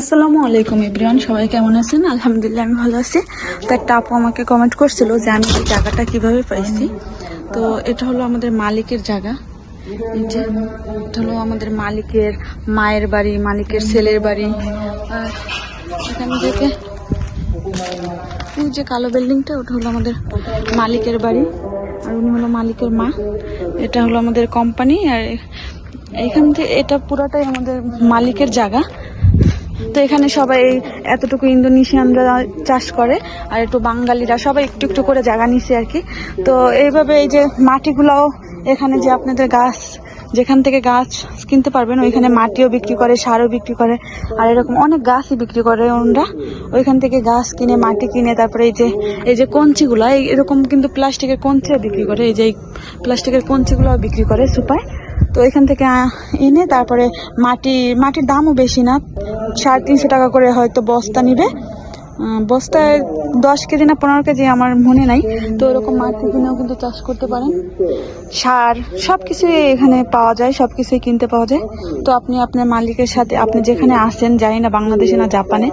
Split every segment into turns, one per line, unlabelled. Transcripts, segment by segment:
আসসালামু আলাইকুম এভরিওয়ান, সবাই কেমন আছেন? আলহামদুলিল্লাহ আমি ভালো আছি। তো একটা আপু আমাকে কমেন্ট করছিল যে আমি এই জায়গাটা কিভাবে পাইছি। তো এটা হলো আমাদের মালিকের জায়গা। এই যে এটা হলো আমাদের মালিকের মায়ের বাড়ি, মালিকের ছেলের বাড়ি। আর এখান থেকে ওই যে কালো বিল্ডিংটা, ওটা হলো আমাদের মালিকের বাড়ি, আর উনি হলো মালিকের মা। এটা হলো আমাদের কোম্পানি, আর এখান থেকে এটা পুরাটাই আমাদের মালিকের জায়গা। তো এখানে সবাই এতটুকু ইন্দোনেশিয়ানরা চাষ করে, আর একটু বাঙালিরা সবাই একটু একটু করে জায়গা নিছে আর কি। তো এইভাবে এই যে মাটিগুলাও এখানে যে আপনাদের গাছ, যেখান থেকে গাছ কিনতে পারবেন ওইখানে মাটিও বিক্রি করে, সারও বিক্রি করে, আর এরকম অনেক গাছই বিক্রি করে ওনারা। ওইখান থেকে গাছ কিনে, মাটি কিনে, তারপরে এই যে কঞ্চিগুলা এরকম কিন্তু প্লাস্টিকের কঞ্চিও বিক্রি করে, এই যে প্লাস্টিকের কঞ্চিগুলোও বিক্রি করে সুপায়। তো এখান থেকে এনে তারপরে মাটির দামও বেশি না, 350 টাকা করে হয়তো বস্তা নিবে। বস্তায় 10 কেজি না 15 কেজি আমার মনে নাই। তো এরকম মাটি কিনেও কিন্তু চাষ করতে পারেন। সার সবকিছুই এখানে পাওয়া যায়, সবকিছুই কিনতে পাওয়া যায়। তো আপনি আপনার মালিকের সাথে, আপনি যেখানে আসেন, জানি না বাংলাদেশে না জাপানে,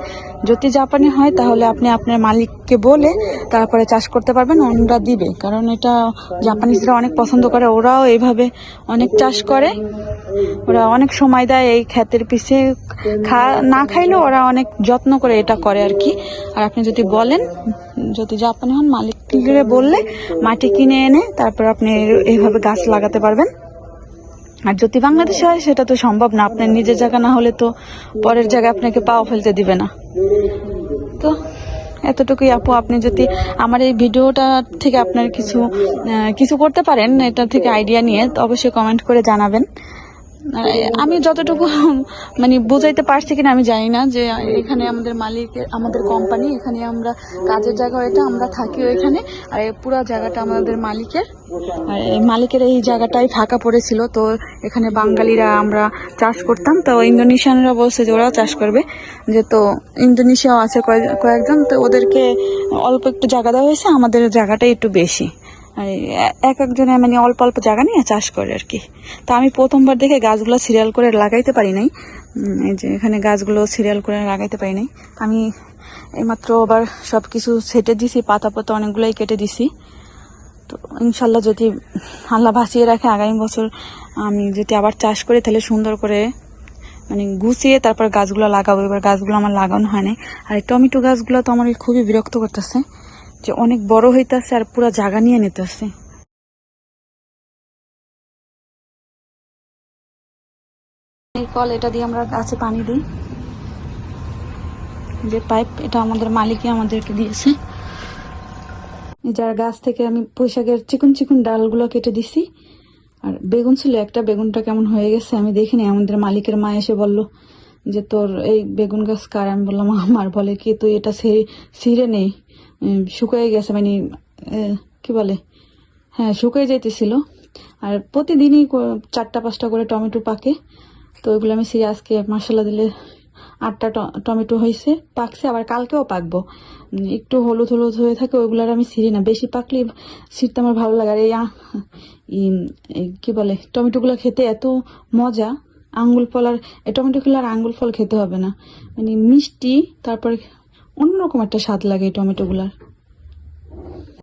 যদি জাপানে হয় তাহলে আপনি আপনার মালিককে বলে তারপরে চাষ করতে পারবেন, ওনারা দিবে। কারণ এটা জাপানিজরা অনেক পছন্দ করে, ওরাও এইভাবে অনেক চাষ করে, ওরা অনেক সময় দেয় এই ক্ষেতের পিছে। না খাইলেও ওরা অনেক যত্ন করে এটা করে আর কি। আর আপনি যদি বলেন, যদি জাপানি হন, মালিককে বললে মাটি কিনে এনে তারপর আপনি এইভাবে গাছ লাগাতে পারবেন। আর যদি বাংলাদেশে হয় সেটা তো সম্ভব না, আপনার নিজের জায়গা না হলে তো পরের জায়গায় আপনাকে পাও ফেলতে দিবে না। তো এতটুকুই আপু, আপনি যদি আমার এই ভিডিওটা থেকে আপনার কিছু করতে পারেন, এটা থেকে আইডিয়া নিয়ে অবশ্যই কমেন্ট করে জানাবেন। আমি যতটুকু মানে বুঝাইতে পারছি কিনা আমি জানি না, যে এখানে আমাদের মালিকের, আমাদের কোম্পানি, এখানে আমরা কাজের জায়গা, এটা আমরা থাকি ওইখানে, আর পুরো জায়গাটা আমাদের মালিকের। আর মালিকের এই জায়গাটাই ফাঁকা পড়েছিল, তো এখানে বাঙালিরা আমরা চাষ করতাম। তো ইন্দোনেশিয়ানরা বলছে যে ওরাও চাষ করবে, যে তো ইন্দোনেশিয়াও আছে কয়েকজন, তো ওদেরকে অল্প একটু জায়গা দেওয়া হয়েছে, আমাদের জায়গাটাই একটু বেশি। এক একজনে মানে অল্প অল্প জায়গা নিয়ে চাষ করে আর কি। তো আমি প্রথমবার দেখে গাছগুলো সিরিয়াল করে লাগাইতে পারি নাই, এই যে এখানে গাছগুলো সিরিয়াল করে লাগাইতে পারি নাই। আমি এইমাত্র আবার সব কিছু ছেটে দিছি, পাতা অনেকগুলোই কেটে দিছি। তো ইনশাল্লাহ যদি আল্লাহ ভাসিয়ে রাখে, আগামী বছর আমি যদি আবার চাষ করি তাহলে সুন্দর করে মানে গুছিয়ে তারপর গাছগুলো লাগাবো। এবার গাছগুলো আমার লাগানো হয় নাই। আর এই টমেটো গাছগুলো তো আমার খুবই বিরক্ত করতেছে, যে অনেক বড় হইতেছে আর পুরো জায়গা নিয়ে নিতেছে। এই কল, এটা দিয়ে আমরা গাছে পানি দিই, যে পাইপ, এটা আমাদের মালিকই আমাদেরকে দিয়েছে। যার গাছ থেকে আমি পুঁইশাকের চিকন চিকন ডালগুলো কেটে দিছি। আর বেগুন ছিল একটা, বেগুনটা কেমন হয়ে গেছে আমি দেখিনি। আমাদের মালিকের মা এসে বলল যে তোর এই বেগুন গাছ কার? আমি বললাম আমার। বলে কি তুই এটা ছিঁড়ে নেই, শুকিয়ে গেছে, মানে কি বলে, হ্যাঁ শুকিয়ে যাইতেছিল। আর প্রতিদিনই 4টা-5টা করে টমেটো পাকে, তো ওইগুলো আমি ছিঁড়ে আজকে মশলা দিলে 8টা টমেটো হয়েছে, পাকছে, আবার কালকেও পাকবো। একটু হলুদ হলুদ হয়ে থাকে ওইগুলো আমি ছিঁড়ি না, বেশি পাকলে ছিঁড়তে আমার ভালো লাগে। আর এই কি বলে, টমেটোগুলো খেতে এত মজা, আঙ্গুল ফল। আর এই টমেটো খেলে আর আঙ্গুল ফল খেতে হবে না, মানে মিষ্টি, তারপরে অন্যরকম একটা স্বাদ লাগে এই টমেটোগুলার।